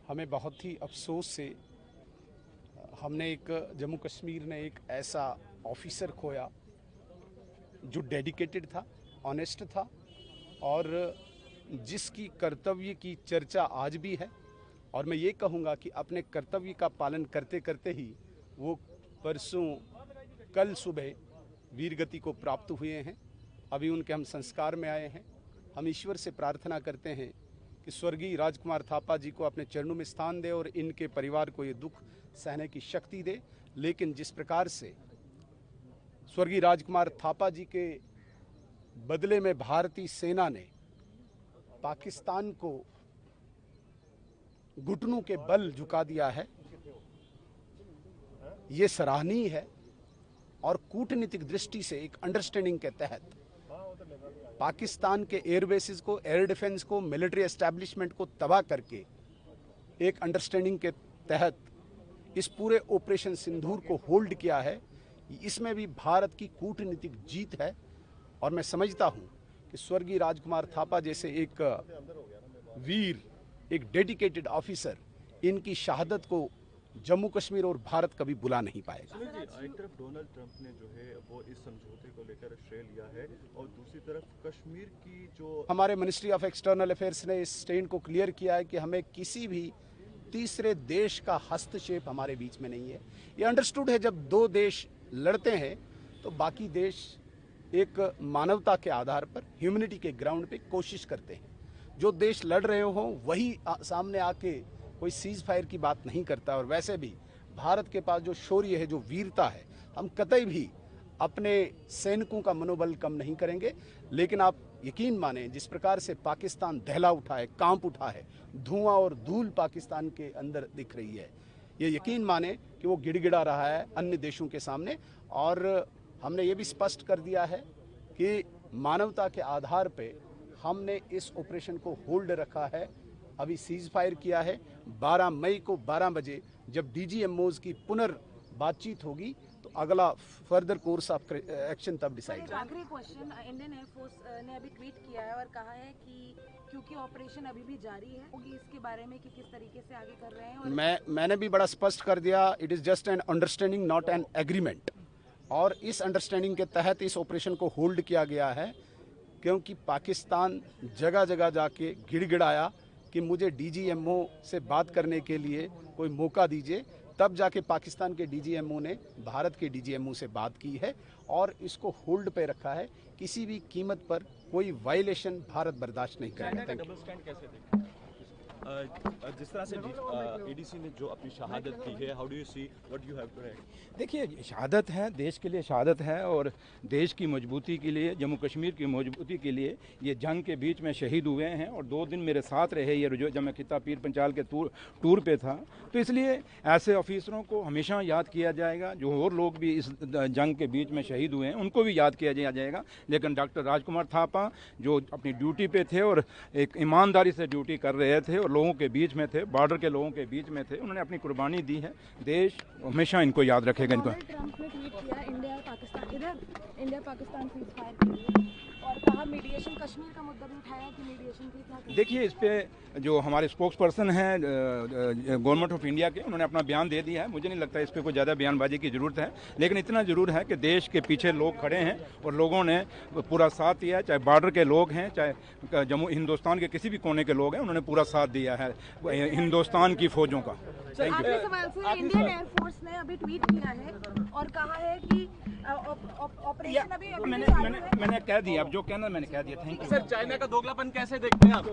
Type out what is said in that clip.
हमें बहुत ही अफसोस से हमने जम्मू कश्मीर ने एक ऐसा ऑफिसर खोया जो डेडिकेटेड था, ऑनेस्ट था और जिसकी कर्तव्य की चर्चा आज भी है। और मैं ये कहूँगा कि अपने कर्तव्य का पालन करते करते ही वो कल सुबह वीरगति को प्राप्त हुए हैं। अभी उनके हम संस्कार में आए हैं। हम ईश्वर से प्रार्थना करते हैं कि स्वर्गीय राजकुमार थापा जी को अपने चरणों में स्थान दे और इनके परिवार को ये दुख सहने की शक्ति दे। लेकिन जिस प्रकार से स्वर्गीय राजकुमार थापा जी के बदले में भारतीय सेना ने पाकिस्तान को घुटनों के बल झुका दिया है, ये सराहनीय है। और कूटनीतिक दृष्टि से एक अंडरस्टैंडिंग के तहत पाकिस्तान के एयरबेसिस को, एयर डिफेंस को, मिलिट्री एस्टैब्लिशमेंट को तबाह करके एक अंडरस्टैंडिंग के तहत इस पूरे ऑपरेशन सिंदूर को होल्ड किया है। इसमें भी भारत की कूटनीतिक जीत है। और मैं समझता हूं कि स्वर्गीय राजकुमार थापा जैसे एक वीर, एक डेडिकेटेड ऑफिसर, इनकी शहादत को जम्मू कश्मीर और भारत कभी बुला नहीं पाएगा। एक तरफ डोनाल्ड ट्रंप ने जो है वो इस समझौते को लेकर श्रेय लिया है और दूसरी तरफ कश्मीर की जो हमारे मिनिस्ट्री ऑफ एक्सटर्नल अफेयर्स ने इस स्टैंड को क्लियर किया है कि हमें किसी भी तीसरे देश का हस्तक्षेप हमारे बीच में नहीं है। ये अंडरस्टूड है, जब दो देश लड़ते हैं तो बाकी देश एक मानवता के आधार पर, ह्यूमैनिटी के ग्राउंड पे कोशिश करते हैं। जो देश लड़ रहे हों वही सामने आके कोई सीज फायर की बात नहीं करता। और वैसे भी भारत के पास जो शौर्य है, जो वीरता है, हम कतई भी अपने सैनिकों का मनोबल कम नहीं करेंगे। लेकिन आप यकीन माने, जिस प्रकार से पाकिस्तान दहला उठा है, कांप उठा है, धुआं और धूल पाकिस्तान के अंदर दिख रही है, ये यकीन माने कि वो गिड़गिड़ा रहा है अन्य देशों के सामने। और हमने ये भी स्पष्ट कर दिया है कि मानवता के आधार पे हमने इस ऑपरेशन को होल्ड रखा है। अभी सीज फायर किया है। 12 मई को 12 बजे जब DGMOs की बातचीत होगी तो अगला फर्दर कोर्स ऑफ एक्शन तब डिसाइड। आखिरी क्वेश्चन, इंडियन एयरफोर्स ने अभी ट्वीट किया है और कहा है कि क्योंकि ऑपरेशन अभी भी जारी है, इसके बारे में कि किस तरीके से आगे कर रहे हैं। और मैंने भी बड़ा स्पष्ट कर दिया, it is just an understanding, not an agreement. और इस अंडरस्टैंडिंग के तहत इस ऑपरेशन को होल्ड किया गया है, क्योंकि पाकिस्तान जगह जगह जाके गिड़गिड़ाया कि मुझे DGMO से बात करने के लिए कोई मौका दीजिए। तब जाके पाकिस्तान के DGMO ने भारत के DGMO से बात की है और इसको होल्ड पे रखा है। किसी भी कीमत पर कोई वायलेशन भारत बर्दाश्त नहीं करेगा। जिस तरह से ADC ने जो अपनी शहादत की है, how do you see what you have to write? देखिए, शहादत है, देश के लिए शहादत है और देश की मजबूती के लिए, जम्मू कश्मीर की मजबूती के लिए ये जंग के बीच में शहीद हुए हैं। और 2 दिन मेरे साथ रहे ये, जब मैं खिता पीर पंचाल के टूर पे था। तो इसलिए ऐसे ऑफिसरों को हमेशा याद किया जाएगा। जो और लोग भी इस जंग के बीच में शहीद हुए हैं उनको भी याद किया जाएगा। लेकिन डॉक्टर राजकुमार थापा जो अपनी ड्यूटी पे थे और एक ईमानदारी से ड्यूटी कर रहे थे और लोगों के बीच में थे, बॉर्डर के लोगों के बीच में थे, उन्होंने अपनी कुर्बानी दी है। देश हमेशा इनको याद रखेगा। इनको ट्रंप ने ट्वीट किया इंडिया पाकिस्तान सीज फायर के लिए और कहा मीडिएशन, कश्मीर का मुद्दा भी उठाया कि मीडिएशन की क्या। देखिए, इस पे जो हमारे स्पोक्स पर्सन हैं गवर्नमेंट ऑफ इंडिया के, उन्होंने अपना बयान दे दिया है। मुझे नहीं लगता इस पे कोई ज़्यादा बयानबाजी की ज़रूरत है। लेकिन इतना ज़रूर है कि देश के पीछे लोग खड़े हैं और लोगों ने पूरा साथ दिया है। चाहे बॉर्डर के लोग हैं, चाहे हिंदुस्तान के किसी भी कोने के लोग हैं, उन्होंने पूरा साथ दिया है हिंदुस्तान की फौजों का। आखिरी सवाल से, इंडियन एयरफोर्स ने अभी ट्वीट किया है और कहा है कि ऑपरेशन अभी मैंने कह दिया, अब जो कहना मैंने कह दिया। थैंक यू सर, चाइना का दोगलापन कैसे देखते हैं आप?